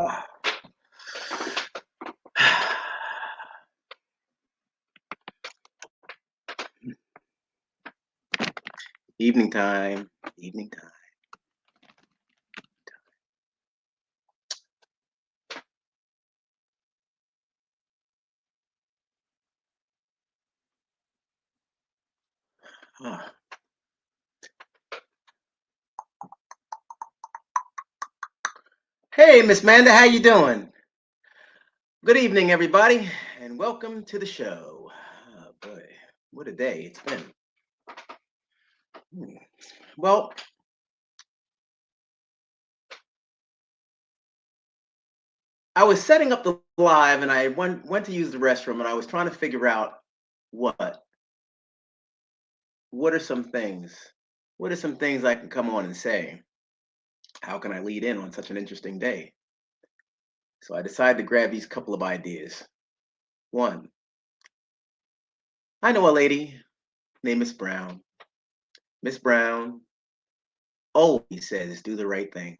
Ah. Evening time. Evening time. Ah. Hey, Miss Manda, how you doing? Good evening, everybody, and welcome to the show. Oh boy, what a day it's been. Hmm. Well, I was setting up the live, and I went to use the restroom, and I was trying to figure out what what are some things, what are some things I can come on and say. How can I lead in on such an interesting day? So I decided to grab these couple of ideas. One, I know a lady named Miss Brown. Miss Brown always says, "Do the right thing.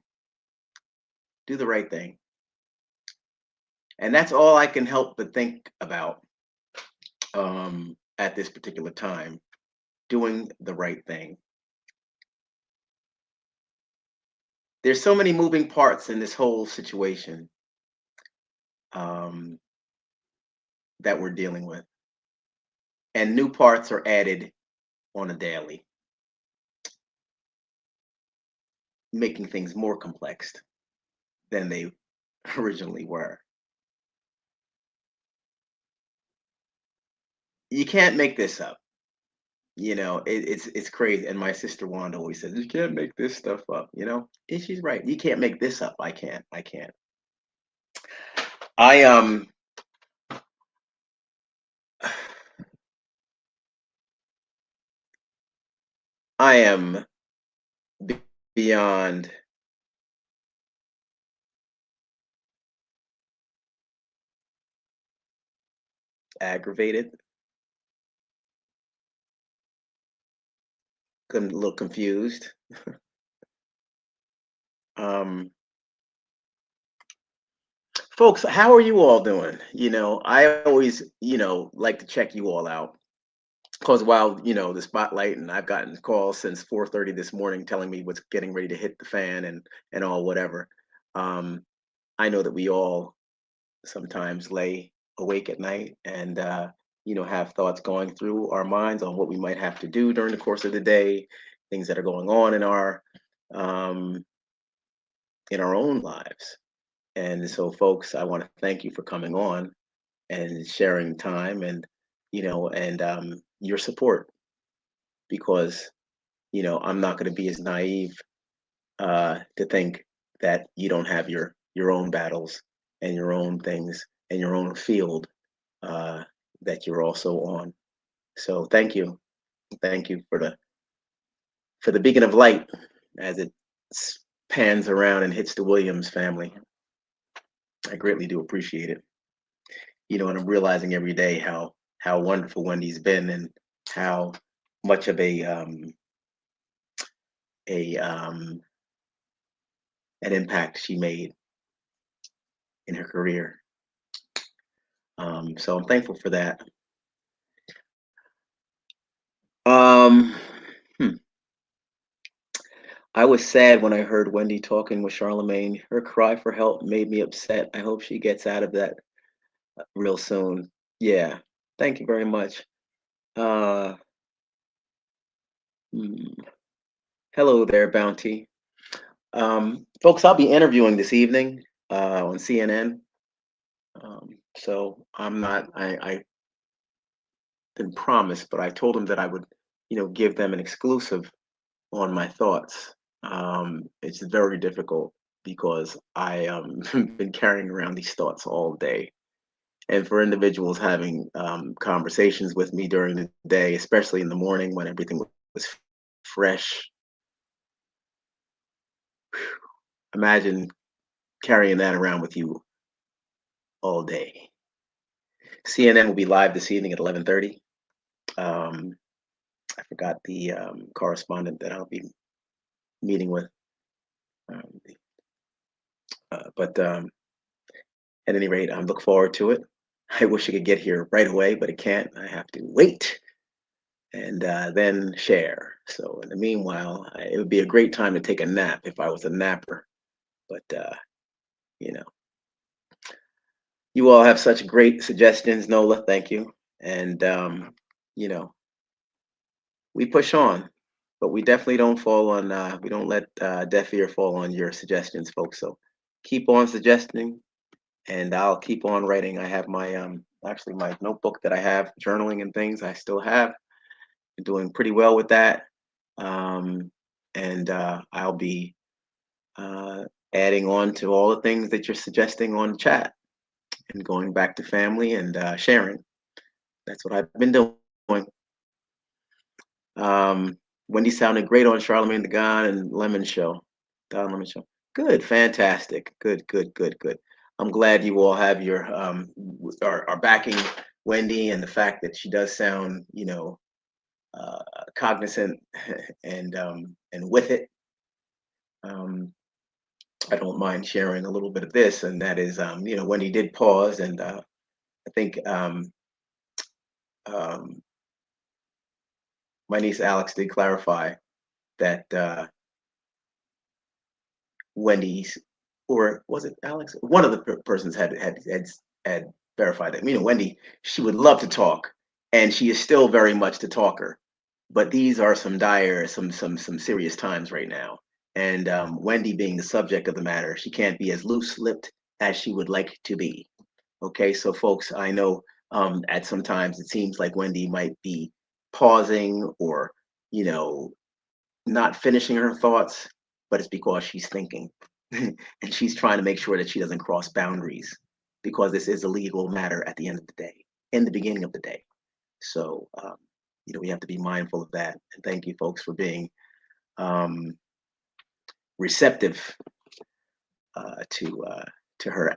Do the right thing." And that's all I can help but think about at this particular time, doing the right thing. There's so many moving parts in this whole situation um, that we're dealing with, and new parts are added on a daily, making things more complex than they originally were. You can't make this up. It's crazy. And my sister Wanda always says, "You can't make this stuff up." And she's right. You can't make this up. I can't. I can't. I I am beyond aggravated, a little confused. Um, Folks, how are you all doing? I always, like to check you all out because while the spotlight, and I've gotten calls since 4:30 this morning telling me what's getting ready to hit the fan and all whatever. Um, I know that we all sometimes lay awake at night and have thoughts going through our minds on what we might have to do during the course of the day, things that are going on um, in our own lives. And so, folks, I want to thank you for coming on and sharing time and your support because I'm not going to be as naive to think that you don't have your own battles and your own things and your own field uh, that you're also on. So thank you for the beacon of light as it pans around and hits the Williams family. I greatly do appreciate it. And I'm realizing every day how wonderful Wendy's been and how much of a an impact she made in her career. So I'm thankful for that. Um, hmm. I was sad when I heard Wendy talking with Charlemagne. Her cry for help made me upset. I hope she gets out of that real soon. Yeah. Thank you very much. Uh, hmm. Hello there, Bounty. Folks, I'll be interviewing this evening on CNN. So I'm not, I didn't promise, but I told them that I would, give them an exclusive on my thoughts. It's very difficult because I been carrying around these thoughts all day. And for individuals having conversations with me during the day, especially in the morning when everything was fresh, imagine carrying that around with you all day. CNN will be live this evening at 11:30. Um, I forgot the correspondent that I'll be meeting with, um, but At any rate, I look forward to it. I wish I could get here right away, but it can't. I have to wait and then share. So in the meanwhile, it would be a great time to take a nap if I was a napper. But you know, you all have such great suggestions, Nola. Thank you. And you know, we push on, but we definitely don't fall on. We don't let deaf ear fall on your suggestions, folks. So keep on suggesting, and I'll keep on writing. I have my actually my notebook that I have journaling and things. I still have doing pretty well with that. Um, and I'll be uh, adding on to all the things that you're suggesting on chat and going back to family and sharing. That's what I've been doing. Um, Wendy sounded great on Charlemagne the God and Lemon Show. Don Lemon Show. Good, fantastic. Good, good, good, good. I'm glad you all have your are backing Wendy and the fact that she does sound, uh, cognizant and with it. Um, I don't mind sharing a little bit of this, and that is, Wendy did pause, and I think um, my niece Alex did clarify that Wendy's, or was it Alex? One of the persons had verified that. Wendy, she would love to talk, and she is still very much the talker. But these are some dire, some serious times right now. And Wendy, being the subject of the matter, she can't be as loose-lipped as she would like to be. Okay, so folks, I know at sometimes it seems like Wendy might be pausing or, you know, not finishing her thoughts, but it's because she's thinking and she's trying to make sure that she doesn't cross boundaries because this is a legal matter at the end of the day, in the beginning of the day. So, we have to be mindful of that. And thank you, folks, for being um, receptive to her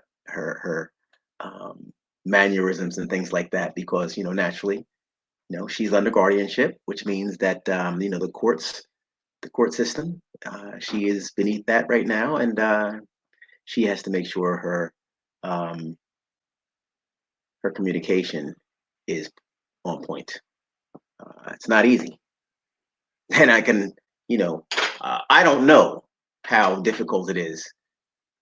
mannerisms and things like that, because naturally, she's under guardianship, which means that the court system. She is beneath that right now, and she has to make sure um, her communication is on point. It's not easy, and I don't know how difficult it is.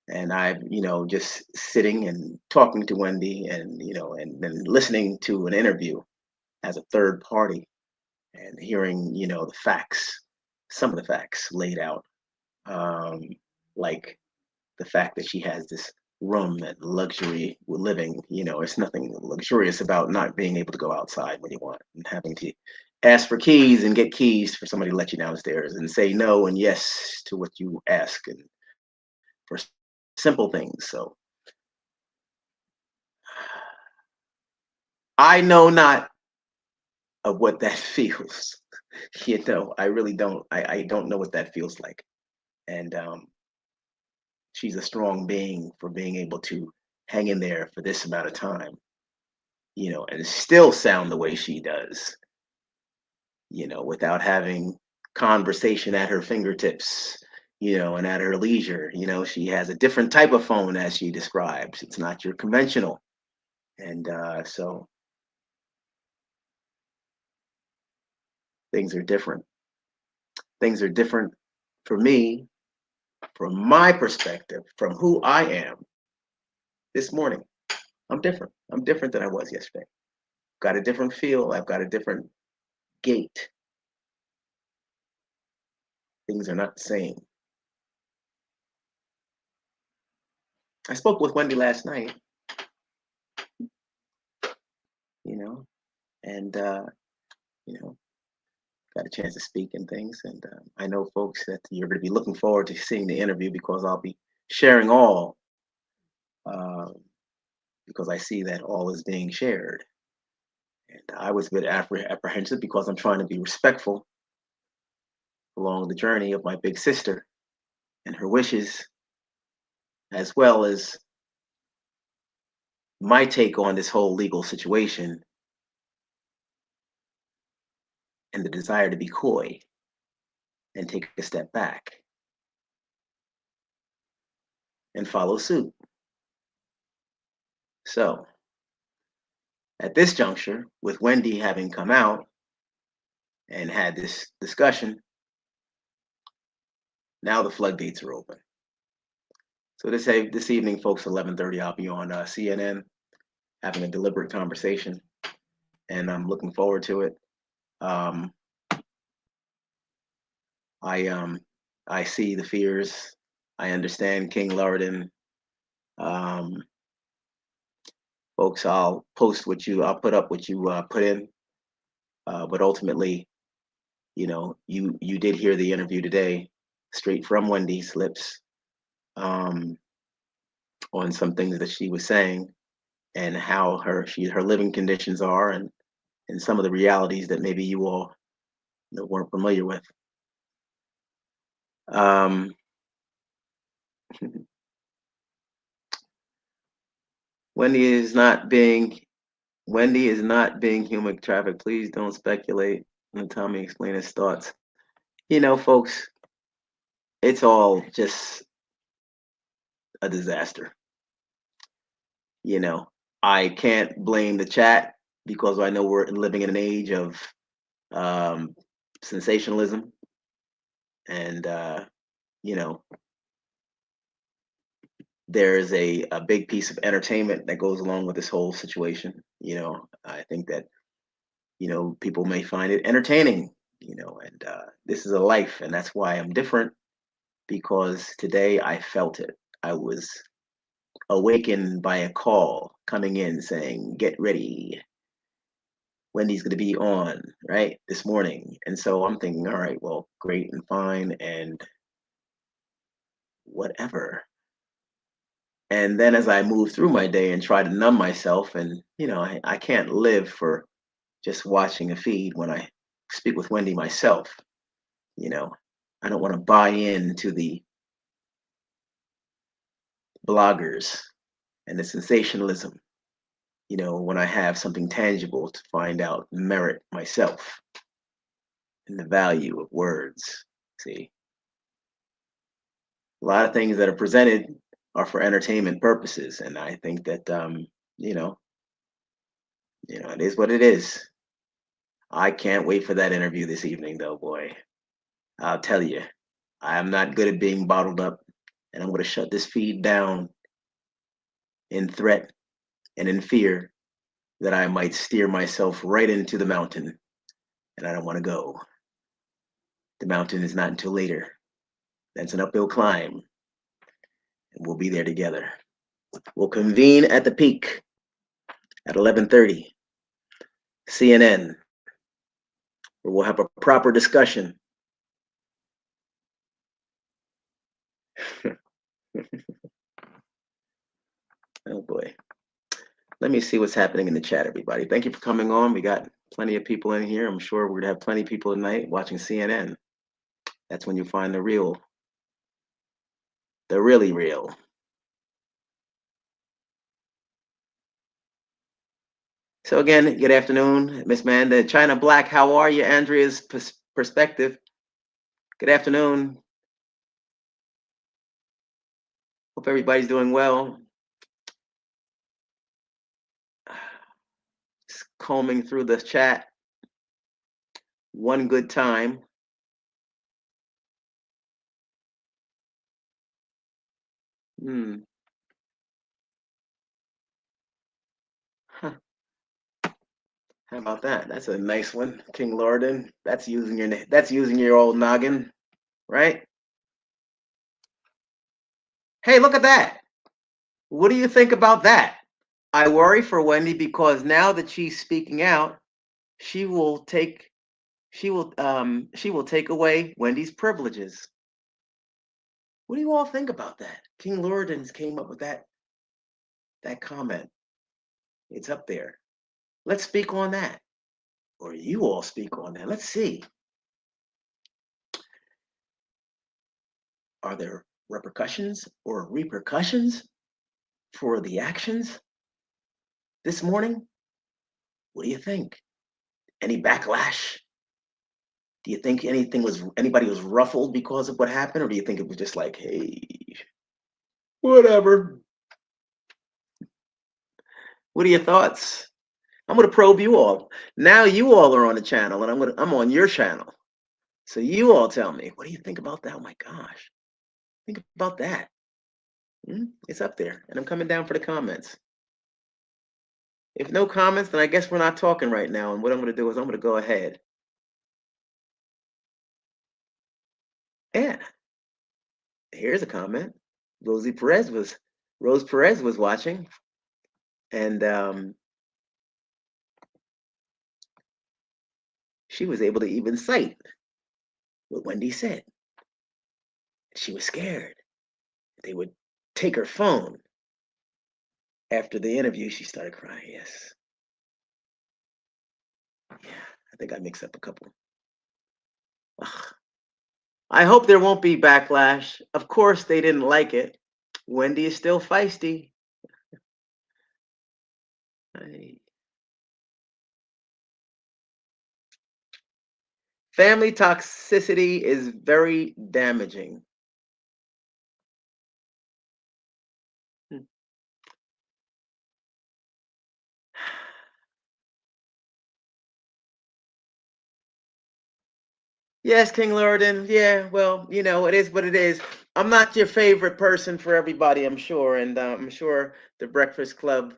And I've, just sitting and talking to Wendy, and and then listening to an interview as a third party, and hearing, the facts, some of the facts laid out, um, like the fact that she has this room and luxury living. It's nothing luxurious about not being able to go outside when you want and having to ask for keys and get keys for somebody to let you downstairs and say no and yes to what you ask, and for simple things. So I know not of what that feels. I really don't. I don't know what that feels like. And she's a strong being for being able to hang in there for this amount of time, and still sound the way she does, without having conversation at her fingertips, and at her leisure. She has a different type of phone, as she describes. It's not your conventional. And so things are different. Things are different for me, from my perspective, from who I am this morning. I'm different. I'm different than I was yesterday. Got a different feel. I've got a different gait. Things are not the same. I spoke with Wendy last night, you know, and got a chance to speak and things. And I know, folks, that you're going to be looking forward to seeing the interview, because I'll be sharing all, uh, because I see that all is being shared. And I was a bit apprehensive because I'm trying to be respectful along the journey of my big sister and her wishes, as well as my take on this whole legal situation and the desire to be coy and take a step back and follow suit. So at this juncture, with Wendy having come out and had this discussion, now the floodgates are open. So this evening, folks, 11:30, I'll be on CNN having a deliberate conversation, and I'm looking forward to it. Um, I I see the fears. I understand King Lordan. Um, Folks, I'll put up what you put in. But ultimately, you did hear the interview today, straight from Wendy's lips, um, on some things that she was saying and how her living conditions are, and some of the realities that maybe you all weren't familiar with. Um, Wendy is not being Wendy is not being human trafficked. Please don't speculate. And Tommy explain his thoughts. Folks, it's all just a disaster. You know, I can't blame the chat because I know we're living in an age of um, sensationalism, and you know, there's a big piece of entertainment that goes along with this whole situation. I think that people may find it entertaining. And this is a life, and that's why I'm different, because today I felt it. I was awakened by a call coming in saying, "Get ready. Wendy's going to be on," right, this morning. And so I'm thinking, all right, well, great and fine and whatever. And then as I move through my day and try to numb myself, and, I can't live for just watching a feed when I speak with Wendy myself. You know, I don't want to buy into the bloggers and the sensationalism, when I have something tangible to find out merit myself and the value of words. See, a lot of things that are presented are for entertainment purposes, and I think that you know, it is what it is. I can't wait for that interview this evening, though, boy. I'll tell you, I am not good at being bottled up, and I'm going to shut this feed down in threat and in fear that I might steer myself right into the mountain, and I don't want to go. The mountain is not until later. That's an uphill climb, and we'll be there together. We'll convene at the peak at 11:30, CNN, where we'll have a proper discussion. Oh boy. Let me see what's happening in the chat, everybody. Thank you for coming on. We got plenty of people in here. I'm sure we're gonna have plenty of people tonight watching CNN. That's when you find the really real. So again, good afternoon, Miss Manda. China Black, how are you? Andrea's perspective. Good afternoon. Hope everybody's doing well. Just combing through the chat one good time. Huh. How about that? That's a nice one, King Lordan. That's using your old noggin, right? Hey, look at that. What do you think about that? I worry for Wendy because now that she's speaking out, she will take she will take away Wendy's privileges. What do you all think about that? King Lordan's came up with that comment. It's up there. Let's speak on that. Or you all speak on that. Let's see. Are there repercussions or repercussions for the actions this morning? What do you think? Any backlash? Do you think anybody was ruffled because of what happened, or do you think it was just like, hey, whatever? What are your thoughts? I'm gonna probe you all. Now you all are on the channel, and I'm on your channel. So you all tell me, what do you think about that? Oh my gosh, think about that. It's up there, and I'm coming down for the comments. If no comments, then I guess we're not talking right now. And what I'm gonna do is I'm gonna go ahead. Yeah, here's a comment. Rosie Perez was Rose Perez was watching, and she was able to even cite what Wendy said. She was scared. They would take her phone. After the interview, she started crying. Yes. Yeah, I think I mixed up a couple. Ugh. I hope there won't be backlash. Of course, they didn't like it. Wendy is still feisty. I- Family toxicity is very damaging. Hmm. Yes, King Lordan. Yeah, well, it is what it is. I'm not your favorite person for everybody, I'm sure, and I'm sure the Breakfast Club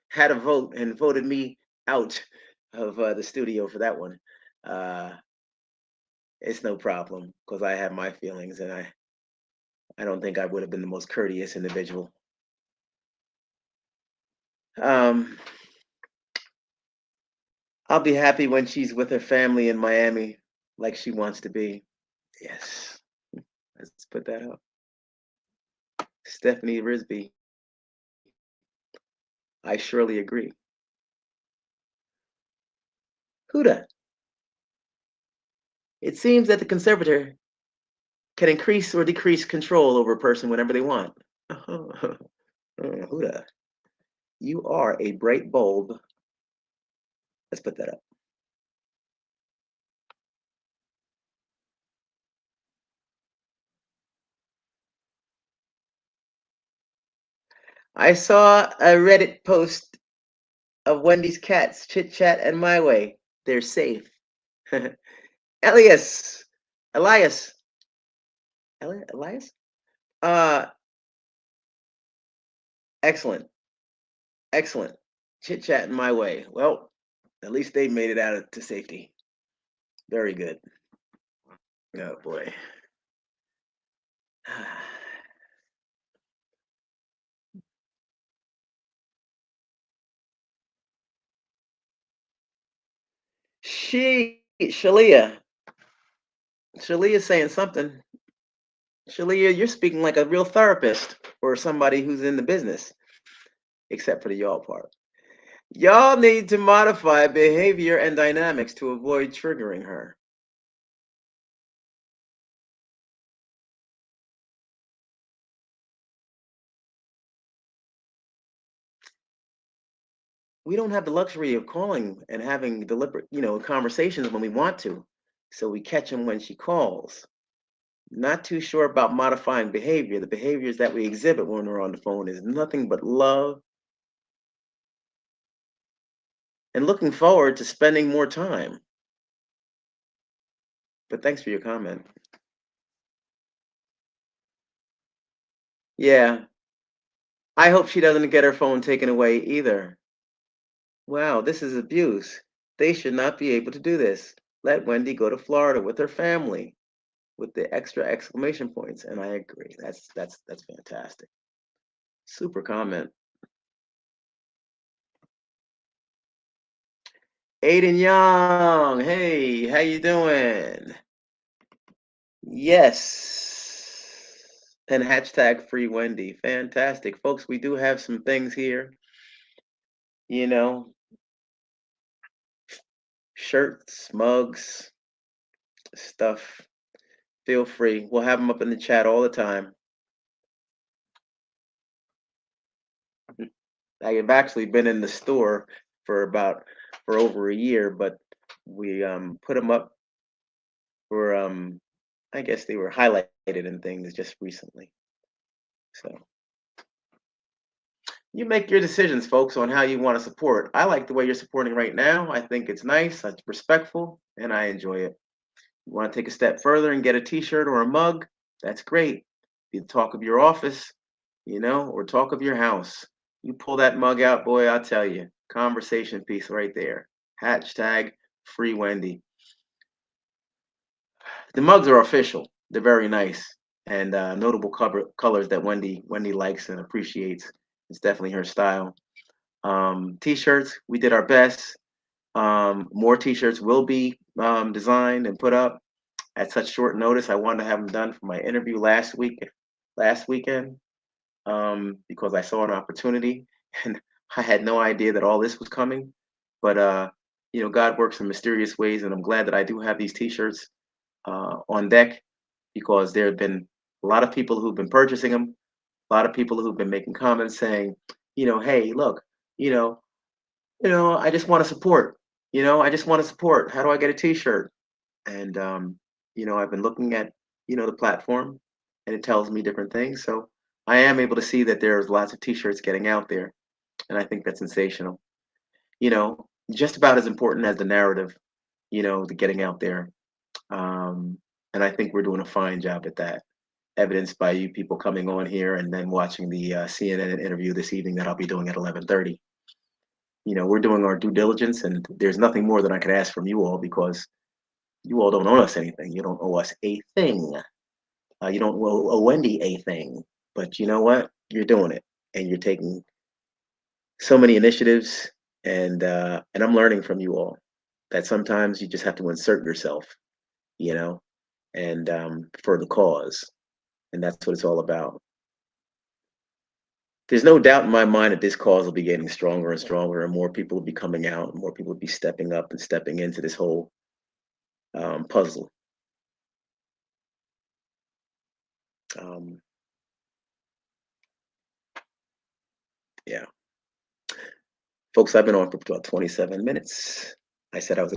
had a vote and voted me out of the studio for that one. Uh, it's no problem because I have my feelings, and I don't think I would have been the most courteous individual. Um, I'll be happy when she's with her family in Miami, like she wants to be. Yes, let's put that up. Stephanie Risby, I surely agree. Huda, it seems that the conservator can increase or decrease control over a person whenever they want. Huda, you are a bright bulb. Let's put that up. I saw a Reddit post of Wendy's cats, Chit Chat and My Way. They're safe. Elias, Elias, Elias. Uh, excellent, excellent. Chit Chat and My Way. Well, at least they made it to safety. Very good. Oh boy. Shalia, Shalia's saying something. Shalia, you're speaking like a real therapist or somebody who's in the business, except for the y'all part. Y'all need to modify behavior and dynamics to avoid triggering her. We don't have the luxury of calling and having deliberate, conversations when we want to. So we catch them when she calls. Not too sure about modifying behavior. The behaviors that we exhibit when we're on the phone is nothing but love and looking forward to spending more time. But thanks for your comment. Yeah, I hope she doesn't get her phone taken away either. Wow, this is abuse. They should not be able to do this. Let Wendy go to Florida with her family with the extra exclamation points. And I agree. That's fantastic. Super comment. Aiden Young, hey, how you doing? Yes. And hashtag free Wendy. Fantastic. Folks, we do have some things here, you know, shirts, mugs, stuff. Feel free. We'll have them up in the chat all the time. I have actually been in the store for over a year, but we put them up for I guess they were highlighted and things just recently. So You make your decisions, folks, on how you want to support. I like the way you're supporting right now. I think it's nice, it's respectful, and I enjoy it. You want to take a step further and get a t-shirt or a mug? That's great. Be the talk of your office, or talk of your house. You pull that mug out, boy, I'll tell you. Conversation piece right there. Hashtag free Wendy. The mugs are official. They're very nice and notable colors that Wendy likes and appreciates. It's definitely her style. T-shirts, we did our best. More t-shirts will be designed and put up at such short notice. I wanted to have them done for my interview last weekend, because I saw an opportunity and I had no idea that all this was coming. But God works in mysterious ways, and I'm glad that I do have these t-shirts on deck because there have been a lot of people who've been purchasing them, a lot of people who've been making comments saying, hey, look, you know, I just want to support. I just want to support. How do I get a T-shirt? And I've been looking at the platform, and it tells me different things. So I am able to see that there's lots of T-shirts getting out there, and I think that's sensational. Just about as important as the narrative. The getting out there, and I think we're doing a fine job at that. Evidenced by you people coming on here and then watching the CNN interview this evening that I'll be doing at 11:30. We're doing our due diligence, and there's nothing more that I could ask from you all because you all don't owe us anything. You don't owe us a thing. You don't owe Wendy a thing. But you know what? You're doing it, and you're taking so many initiatives, and I'm learning from you all that sometimes you just have to insert yourself, you know, and for the cause, and that's what it's all about. There's no doubt in my mind that this cause will be getting stronger and stronger, and more people will be coming out, and more people will be stepping up and stepping into this whole puzzle. Um, yeah, folks, I've been on for about 27 minutes. I said I was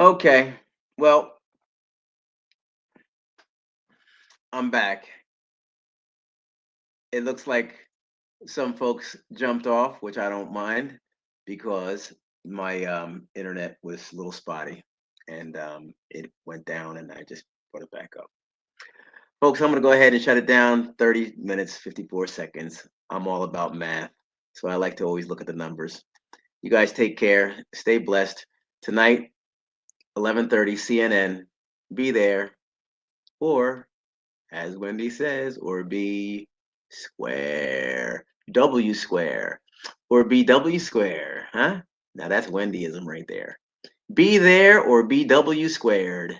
Okay. Well, I'm back. It looks like some folks jumped off, which I don't mind because my internet was a little spotty and it went down and I just put it back up. Folks, I'm going to go ahead and shut it down. 30 minutes, 54 seconds. I'm all about math. So I like to always look at the numbers. You guys take care. Stay blessed. Tonight, 11:30 CNN. Be there. Or, as Wendy says, or be square. W square. Or BW square. Huh? Now that's Wendyism right there. Be there or BW squared.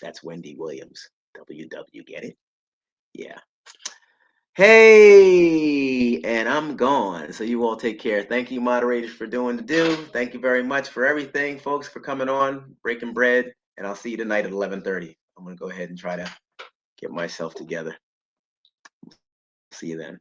That's Wendy Williams. WW, get it? Yeah. Hey, and I'm gone. So you all take care. Thank you, moderators, for doing the do. Thank you very much for everything, folks, for coming on, breaking bread. And I'll see you tonight at 11:30. I'm gonna go ahead and try to get myself together. See you then.